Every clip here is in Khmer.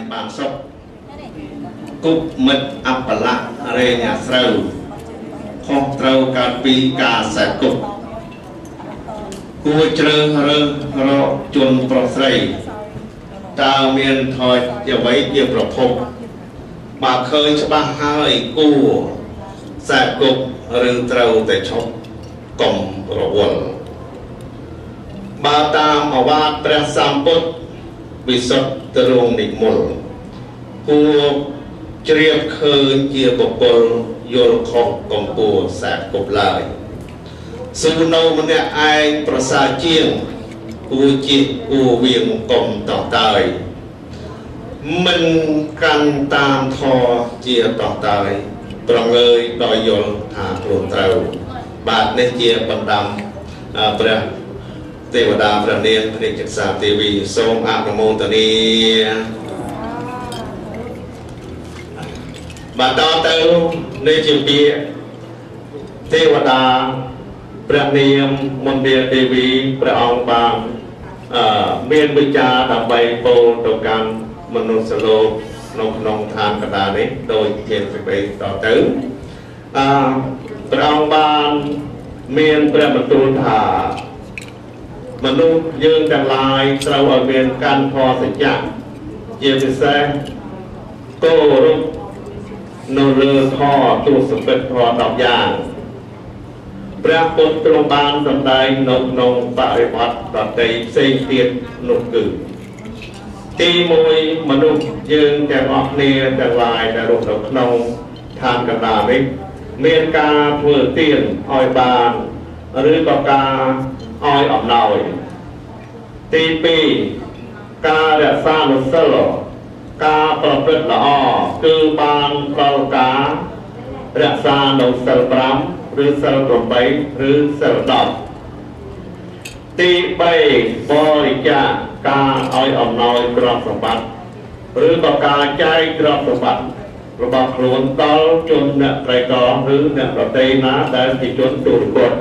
bàn sốc cúp mật áp lạc rê nhà sâu không trâu cà pi cà sạch cúp cua trơ rơ rọ chuồn pro srei ta miền thôi giờ mấy giờ pro phúc mà khơi cho ba hai cua sạch cúp rừng trâu tại chốc cổng pro quần ba ta mà ba pre samput bị sập từ rong nịch mול cua triệp khơi chia bọc bol vô khóc cổng cua sạch cúp lại sư nâu mình ai prasa chiên cua chiết cua viền cổng tỏ tài mình căn tam thò chia tỏ tài bằng ơi đòi vô thả luồng trâu bạn nên chia bằng đầm bờ tê và đàm bờ niên để trực sa tv sông áp môn tani bạn đo tâu nên chịu bia tê và đàm ព្រះនាមមន្ទាទេវីព្រះអង្គបានមានវិចារដើម្បីពោលទៅកាន់មនុស្សលោកក្នុងឋានកណ្ដាលនេះដោយជាសេចក្តីតទៅព្រះអង្គបានមានព្រះបន្ទូលថាមនុស្សយើងទាំងឡាយត្រូវឲ្យមានកាន់ធម៌សច្ចៈជាពិសេសគោរពនៅលើធម៌ទូសពិតធម៌10យ៉ាងព្រះពុទ្ធទ្រង់បានសម្ដែងនៅក្នុងបរិបទដតីផ្សេងទៀតនោះគឺទី1មនុស្សយើងទាំងអស់គ្នាទាំងឡាយដែលរស់នៅក្នុងឋានកណ្ដាលនេះមានការធ្វើទានឲ្យបានឬក៏ការឲ្យអំណោយទី2ការរក្សានុសិលការប្រព្រឹត្តល្អគឺបានដល់ការរក្សានៅសិល5 ឬសិល8ឬសិល10ទី3បរិច្ចាគការឲ្យអំណោយទ្រព្យសម្បត្តិឬក៏ការចែកទ្រព្យសម្បត្តិរបស់ខ្លួនដល់ជនអ្នកក្រីក្រឬអ្នកដទៃណាដែលជាជនទុរគត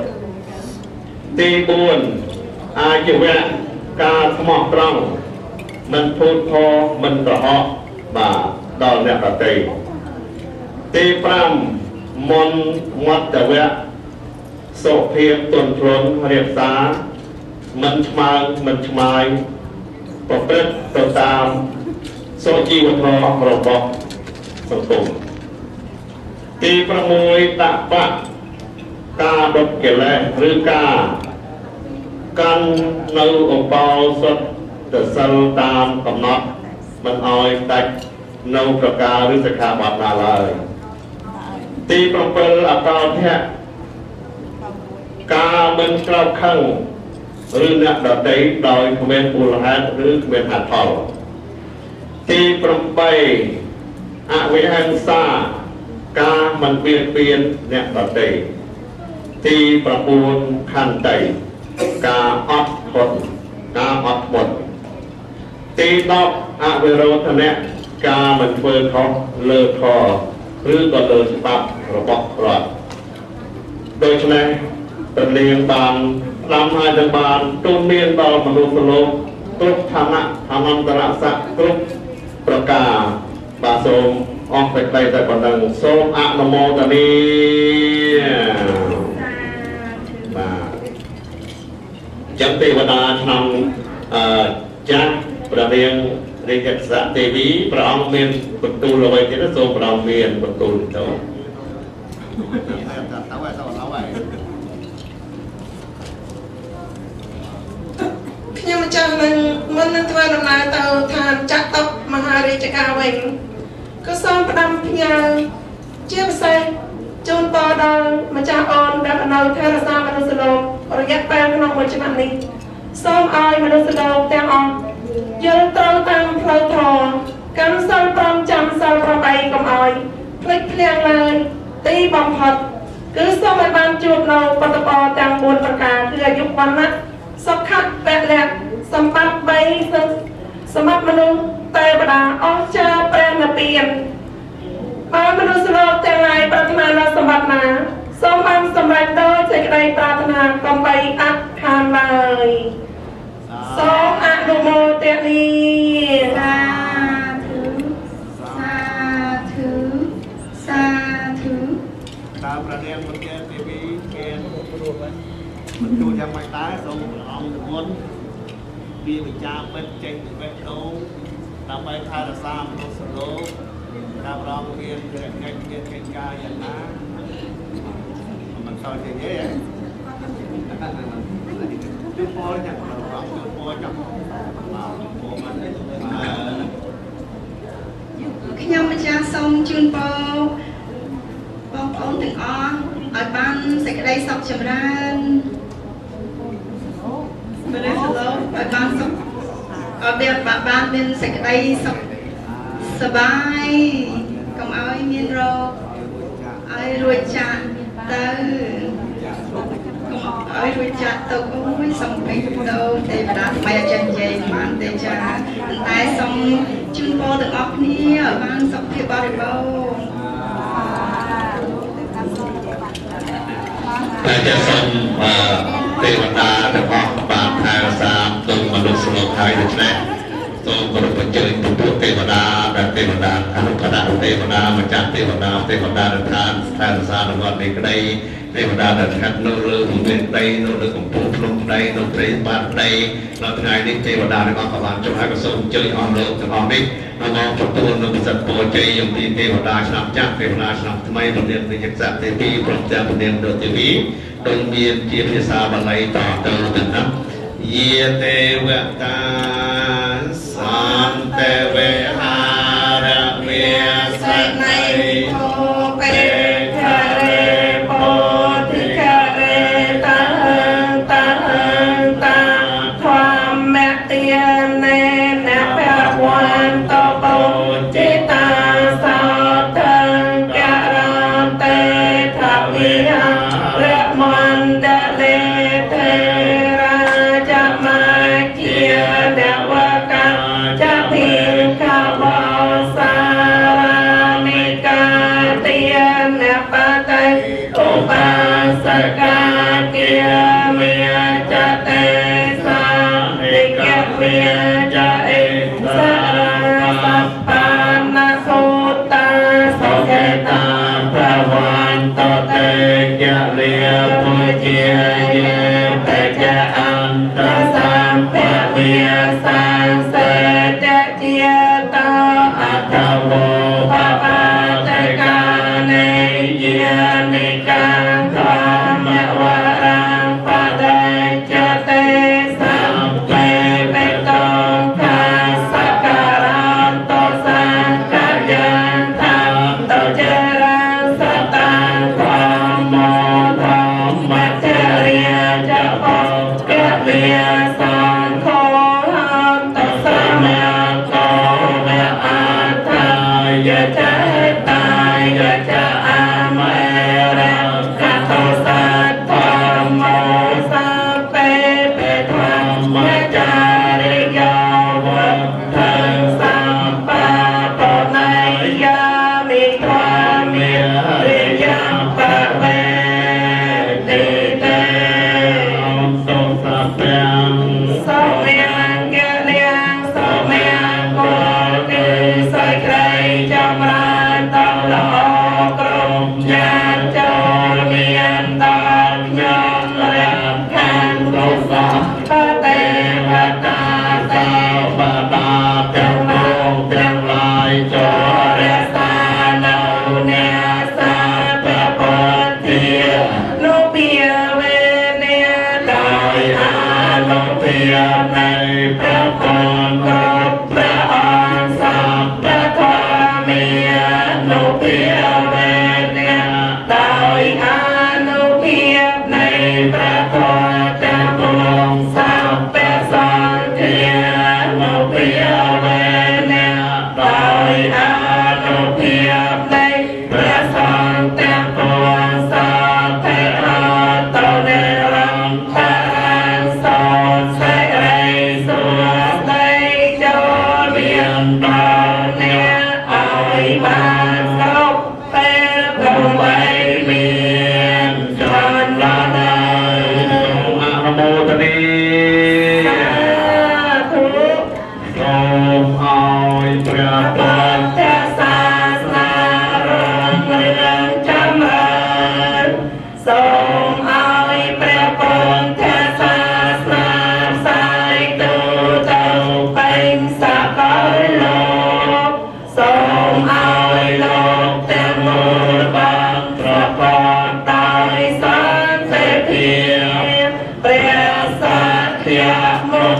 ទី4អាជីវៈការស្មោះត្រង់មិនធូរថរមិនប្រហោះបាទដល់អ្នកដទៃទី5មន្តវៈសុភាពទន់ភ្លន់រៀបសារមិនឆ្មើងមិនឆ្មាយប្រព្រឹត្តទៅតាមសុជីវធម៌របស់សង្គមទី6តបៈការដុតកិលេសឬការកាន់នៅឧបោសថទៅសិលតាមកំណត់មិនឲ្យដាច់នៅប្រការឬសិក្ខាបទណាឡើយទី7អកោធៈការមិនក្រោកខឹងឬអ្នកដទៃដោយគ្មានមូលហេតុឬគ្មានហេតុផលទី8អវិហិង្សាការមិនបៀតបៀនអ្នកដទៃទី9ខន្តីការអត់ធន់ការអត់ធ្មត់ទី10អវិរោធនៈការមិនធ្វើខុសលើធម៌ឬក៏លើច្បាប់របស់រដ្ឋដូច្នេះព្រះនាងបានស្ដាប់ហើយនឹងបានទូនមានដល់មនុស្សលោកគ្រប់ឋានៈអនន្តរស័ក្តិគ្រប់ប្រការបាទសូមអរព្រៃតែប៉ុណ្ណឹងសូមអនុមោទនាបាទចឹងទេវតាឆ្នាំចាស់ព្រះនាងរាជស័ក្តិទេវីព្រះអង្គមានបន្ទូលអ្វីទៀតសូមព្រះអង្គមានបន្ទូលទៅខ្ញុំចង់នឹងមុននឹងធ្វើដំណើរទៅឋានចាក់តុបមហារាជការវិញក៏សូមផ្ដាំផ្ញើជាពិសេសជូនពរដល់ម្ចាស់អូនដែលនៅថែរក្សាមនុស្សលោករយៈពេលក្នុងមួយឆ្នាំនេះសូមឲ្យមនុស្សលោកទាំងអស់យល់ត្រូវតាមផ្លូវធម៌កាន់សិល5ចាំសិល8កុំឲ្យភ្លេចភ្លាំងឡើយទីបំផុតគឺសូមឲ្យបានជួបនៅបទពរទាំង4ប្រការគឺអាយុវណ្ណៈសុខៈពលៈសម្បត្តិ3សម្បត្តិមនុស្សទេវតាអស្ចារ្យព្រះនិព្វានបើមនុស្សលោកទាំងឡាយប្រាថ្នានៅសម្បត្តិណាសូមបានសម្រេចដោយសេចក្តីប្រាថ្នាកុំបីអត់ខានឡើយសូមអនុមោទនាសាធុ ថែរក្សាមនុស្សលោកតាមរងមានកិច្ចការយ៉ាងណាមិនតទេទេជូនពរចាំរងជូនពរចាំខ្ញុំម្ចាស់សូមជូនពរបងប្អូនទាំងអស់ឲ្យបានសេចក្តីសុខចម្រើនមនុស្សលោកឲ្យបានសុខឲ្យបានមានសេចក្តីសុខសប្បាយកុំឲ្យមានរោគឲ្យរួចចាកទៅឲ្យរួចចាកទៅអូយសូមពេញទៅទេវតាថ្មីអចិន្ត្រៃយ៍បានទេចាតែសូមជូនពរទាំងអស់គ្នាឲ្យបានសុខភាពបរិបូរណ៍តែจะសូមទេវតាទាំងអស់បានថែរក្សាទុកមនុស្សលោកហើយដូច្នេះសូមគោរពអញ្ជើញពពួកទេវតាដែលទេវតាអនុគណៈទេវតាម្ចាស់ទេវតាដែលឋានថែរក្សានៅវត្តនេះក្តីទេវតាដែលស្ថិតនៅលើភូមិដីនៅលើកំពូលភ្នំដីនៅព្រៃបាតដីនៅថ្ងៃនេះទេវតាទាំងអស់ក៏បានចុះហើយក៏សូមអញ្ជើញអស់លោកទាំងអស់នេះមកទទួលនៅពិសិដ្ឋពរជ័យយមទីទេវតាឆ្នាំចាស់ទេវតាឆ្នាំថ្មីពលានវិញ្ញាណស័ក្តិទេវីព្រមទាំងពលានដូចទេវីដោយមានជាភាសាបាលីតទៅទៅណាយាទេវតាសន្តេវេហារមេសេណៃភោបេខរេពោធិខរេតាតាតាធម្មទានេនភវន្តបោចិតាសោតករន្តេថវិហារមណ្ឌលេទេ Hãy subscribe cho kênh Ghiền Mì Gõ để không bỏ lỡ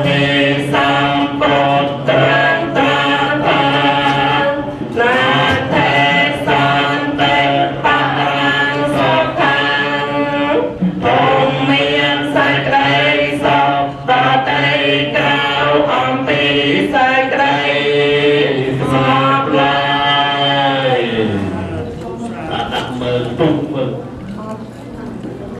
ธิสัมพุทธังตาตานาเทสันเตปะรังสุขังองค์เมียนใส่ใจสอบต่อใจกล่าวอมปีใส่